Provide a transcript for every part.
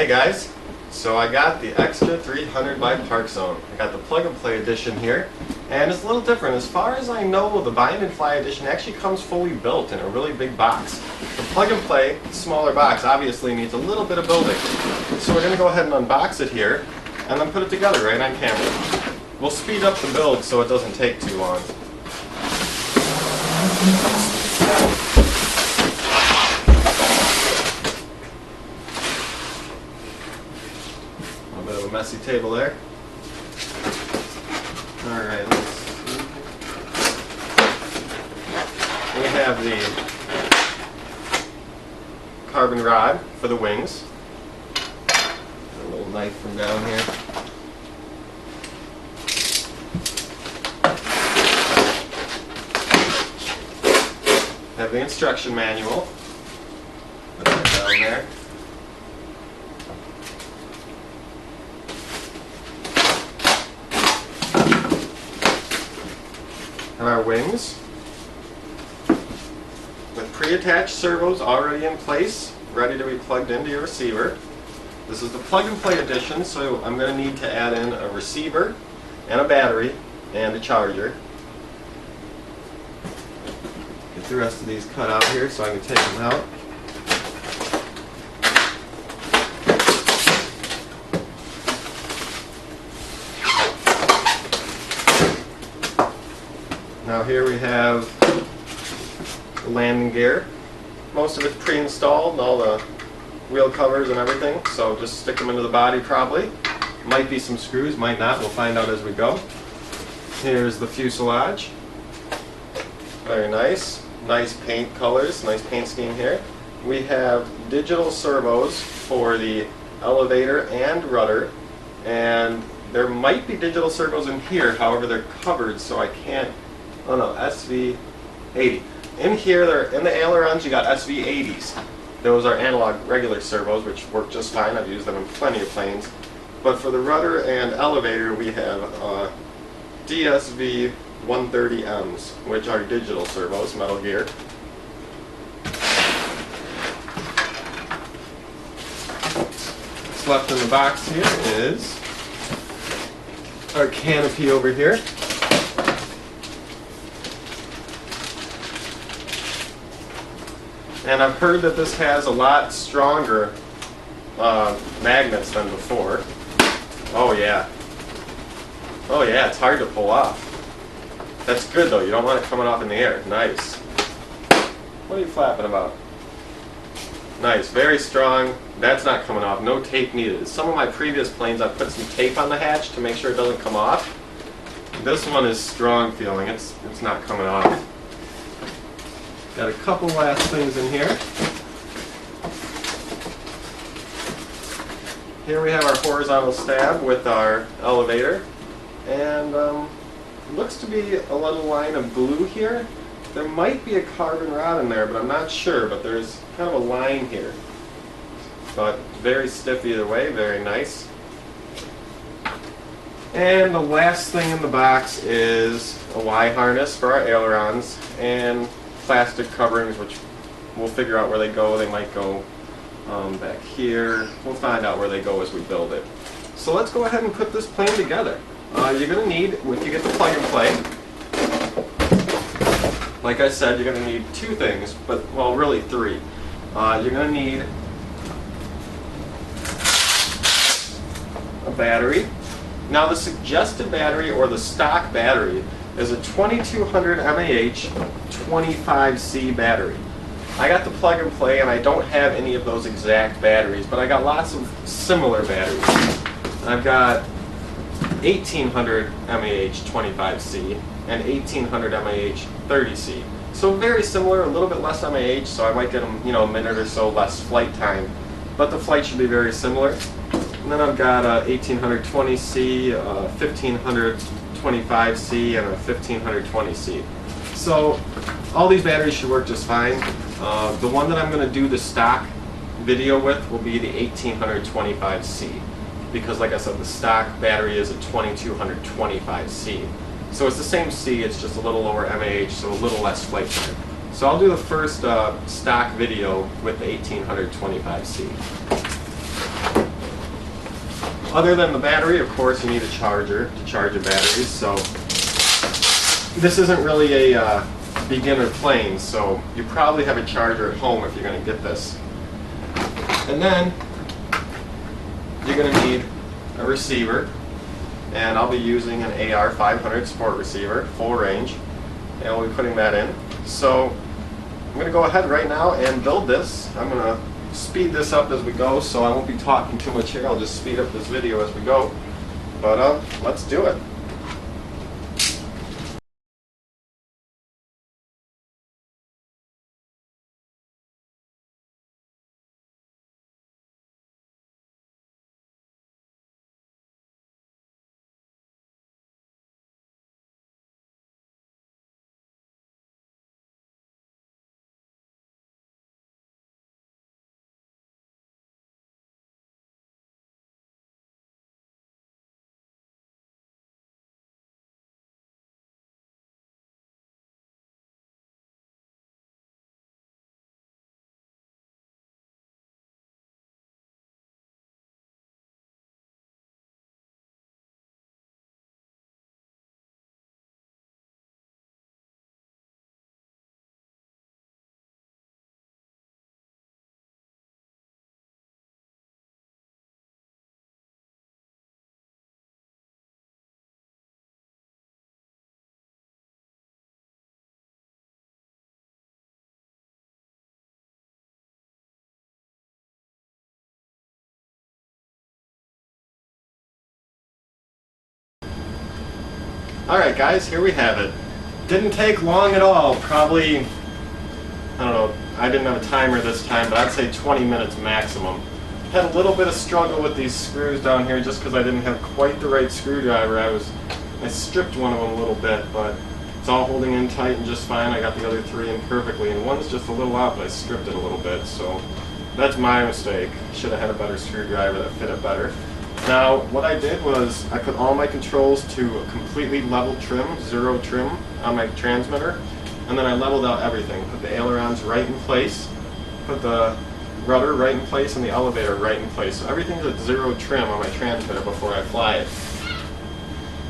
Hey guys, so I got the Extra 300 by Parkzone. I got the plug and play edition here, and it's a little different. As far as I know, the Bind and Fly edition actually comes fully built in a really big box. The plug and play, smaller box, obviously needs a little bit of building. So we're going to go ahead and unbox it here, and then put it together right on camera. We'll speed up the build so it doesn't take too long. A bit of a messy table there. Alright, let's see. We have the carbon rod for the wings. A little knife from down here. Have the instruction manual. Put that down there. And our wings with pre-attached servos already in place, ready to be plugged into your receiver. This is the plug and play edition, so I'm going to need to add in a receiver and a battery and a charger. Get the rest of these cut out here so I can take them out. Now here we have the landing gear. Most of it's pre-installed, all the wheel covers and everything, so just stick them into the body probably. Might be some screws, might not, we'll find out as we go. Here's the fuselage. Very nice. Nice paint colors, nice paint scheme here. We have digital servos for the elevator and rudder, and there might be digital servos in here, however they're covered so I can't. Oh no, SV80. In here, in the ailerons, you got SV80s. Those are analog regular servos, which work just fine. I've used them in plenty of planes. But for the rudder and elevator, we have DSV 130Ms, which are digital servos, metal gear. What's left in the box here is our canopy over here. And I've heard that this has a lot stronger magnets than before. Oh yeah. Oh yeah, it's hard to pull off. That's good though, you don't want it coming off in the air. Nice. What are you flapping about? Nice, very strong. That's not coming off, no tape needed. Some of my previous planes I put some tape on the hatch to make sure it doesn't come off. This one is strong feeling, it's not coming off. Got a couple last things in here. Here we have our horizontal stab with our elevator, and looks to be a little line of glue here. There might be a carbon rod in there, but I'm not sure, but there's kind of a line here. But very stiff either way, very nice. And the last thing in the box is a Y harness for our ailerons, and plastic coverings, which we'll figure out where they go. They might go back here. We'll find out where they go as we build it. So let's go ahead and put this plane together. You're going to need, if you get the plug and play, like I said, you're going to need two things, but well, really three. You're going to need a battery. Now the suggested battery, or the stock battery, is a 2200 mAh 25C battery. I got the plug and play, and I don't have any of those exact batteries, but I got lots of similar batteries. I've got 1800 mAh 25C and 1800 mAh 30C. So very similar, a little bit less mAh, so I might get them, a minute or so less flight time, but the flight should be very similar. And then I've got a 1820C, 1525C, and a 1520C. So all these batteries should work just fine. The one that I'm going to do the stock video with will be the 1825C, because like I said, the stock battery is a 2225C. So it's the same C, it's just a little lower mAh, so a little less flight time. So I'll do the first stock video with the 1825C. Other than the battery, of course, you need a charger to charge your batteries. So this isn't really a beginner plane, so you probably have a charger at home if you're going to get this. And then you're going to need a receiver, and I'll be using an AR500 sport receiver, full range, and we'll be putting that in. So I'm going to go ahead right now and build this. I'm going to speed this up as we go, so I won't be talking too much here. I'll just speed up this video as we go. But let's do it. Alright guys, here we have it. Didn't take long at all, probably, I don't know, I didn't have a timer this time, but I'd say 20 minutes maximum. Had a little bit of struggle with these screws down here just because I didn't have quite the right screwdriver. I stripped one of them a little bit, but it's all holding in tight and just fine. I got the other three in perfectly, and one's just a little out, but I stripped it a little bit, so that's my mistake. Should have had a better screwdriver that fit it better. Now, what I did was I put all my controls to a completely level trim, zero trim on my transmitter, and then I leveled out everything. Put the ailerons right in place, put the rudder right in place, and the elevator right in place. So everything's at zero trim on my transmitter before I fly it.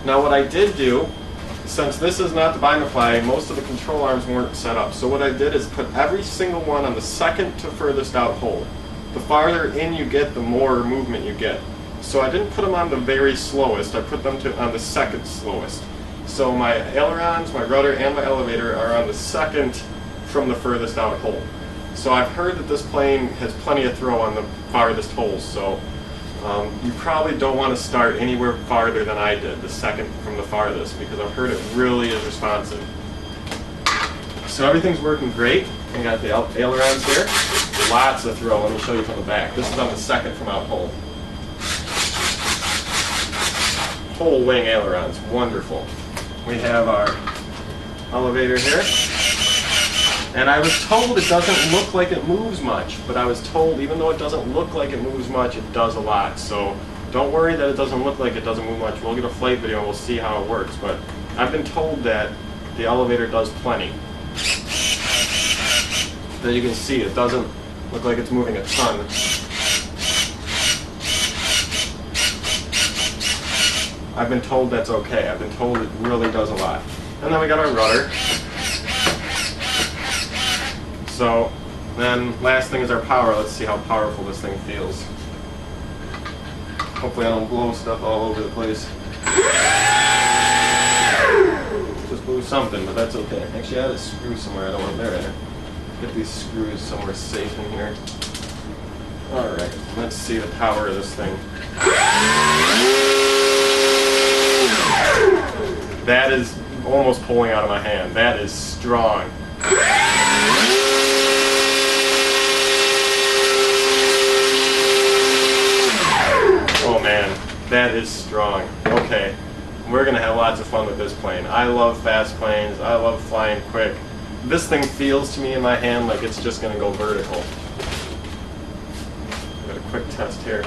Now what I did do, since this is not the bi-fly, most of the control arms weren't set up. So what I did is put every single one on the second to furthest out hole. The farther in you get, the more movement you get. So I didn't put them on the very slowest, I put them on the second slowest. So my ailerons, my rudder, and my elevator are on the second from the furthest out hole. So I've heard that this plane has plenty of throw on the farthest holes, so you probably don't want to start anywhere farther than I did, the second from the farthest, because I've heard it really is responsive. So everything's working great. I got the ailerons here, lots of throw. Let me show you from the back. This is on the second from out hole. Whole wing ailerons, wonderful. We have our elevator here, and I was told it doesn't look like it moves much, but I was told even though it doesn't look like it moves much, it does a lot. So don't worry that it doesn't look like it doesn't move much. We'll get a flight video and we'll see how it works, but I've been told that the elevator does plenty. As you can see, it doesn't look like it's moving a ton. I've been told that's okay. I've been told it really does a lot. And then we got our rudder. So then last thing is our power. Let's see how powerful this thing feels. Hopefully I don't blow stuff all over the place. Just blew something, but that's okay. Actually I had a screw somewhere. I don't want there. Get these screws somewhere safe in here. Alright, let's see the power of this thing. That is almost pulling out of my hand. That is strong. Oh man, that is strong. Okay, we're gonna have lots of fun with this plane. I love fast planes. I love flying quick. This thing feels to me in my hand like it's just gonna go vertical. Got a quick test here.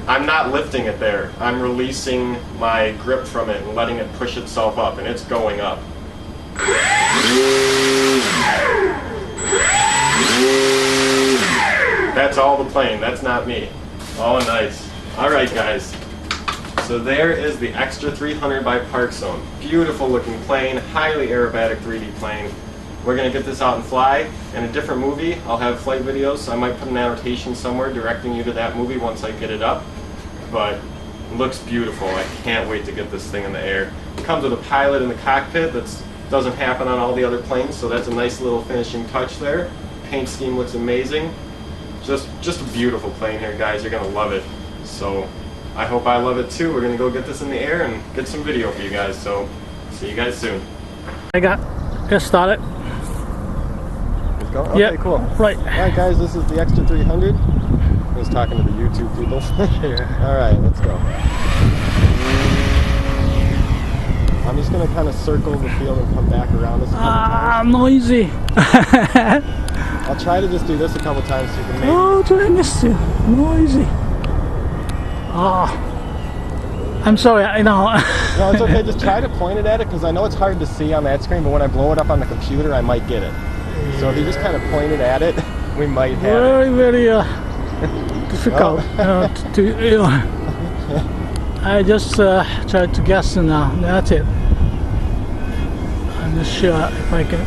I'm not lifting lifting it there. I'm releasing my grip from it and letting it push itself up, and it's going up. That's all the plane, that's not me. Oh, nice. Alright guys, so there is the Extra 300 by Parkzone. Beautiful looking plane, highly aerobatic 3D plane. We're going to get this out and fly. In a different movie, I'll have flight videos, so I might put an annotation somewhere directing you to that movie once I get it up. But it looks beautiful. I can't wait to get this thing in the air. It comes with a pilot in the cockpit. That doesn't happen on all the other planes, so that's a nice little finishing touch there. Paint scheme looks amazing. Just a beautiful plane here, guys. You're going to love it. So I hope I love it too. We're going to go get this in the air and get some video for you guys. So see you guys soon. I got started. Let's go? Okay, Yep. cool. Right. Alright guys, this is the Extra 300. I was talking to the YouTube people. Alright, let's go. I'm just going to kind of circle the field and come back around this a couple times. Noisy. I'll try to just do this a couple times so you can maybe... Oh, I missed you. Noisy. Oh, I'm sorry, I know. No, it's okay. Just try to point it at it, because I know it's hard to see on that screen, but when I blow it up on the computer, I might get it. So if you just kind of point it at it, we might have very, it. very difficult to. I just tried to guess now. That's it. I'm not sure if I can.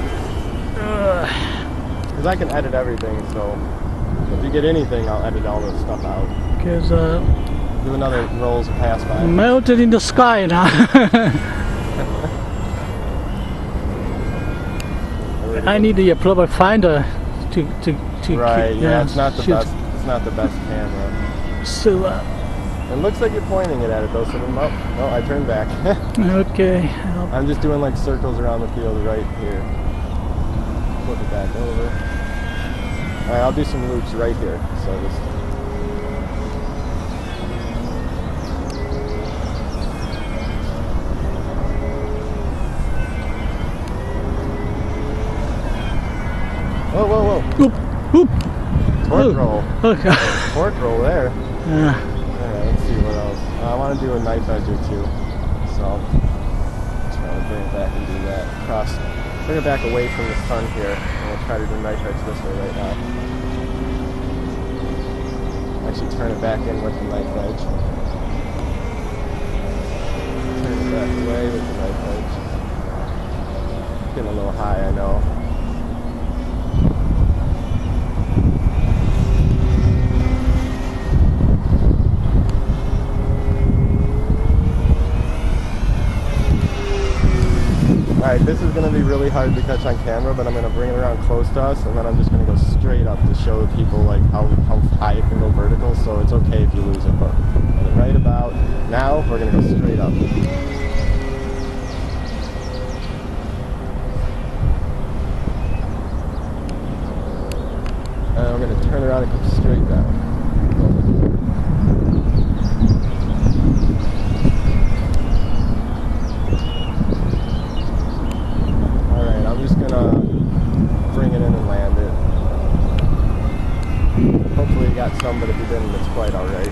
Because I can edit everything, so if you get anything, I'll edit all this stuff out. Because Do another rolls and pass by. melted in the sky now. I need the proper finder to Right, keep, yeah, it's not the shoot. best. It's not the best camera. So It looks like you're pointing it at it though. So no, I turned back. okay. I'm just doing like circles around the field right here. Flip it back over. All right, I'll do some loops right here. So just. Whoa, whoa, whoa. Oop, oop. Torque roll. Okay. Torque roll there. Yeah. Alright, let's see what else. I want to do a knife edge or two. So, try to bring it back and do that. Bring it back away from the sun here. And we'll try to do knife edge this way right now. Actually turn it back in with the knife edge. Turn it back away with the knife edge. Getting a little high, I know. Alright, this is going to be really hard to catch on camera, but I'm going to bring it around close to us, and then I'm just going to go straight up to show people like how high it can go vertical, so it's okay if you lose it, but right about now, we're going to go straight up. And we're going to turn around and come straight down. Bring it in and land it. Hopefully you got some, but if you didn't, it's quite alright.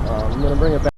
I'm going to bring it back.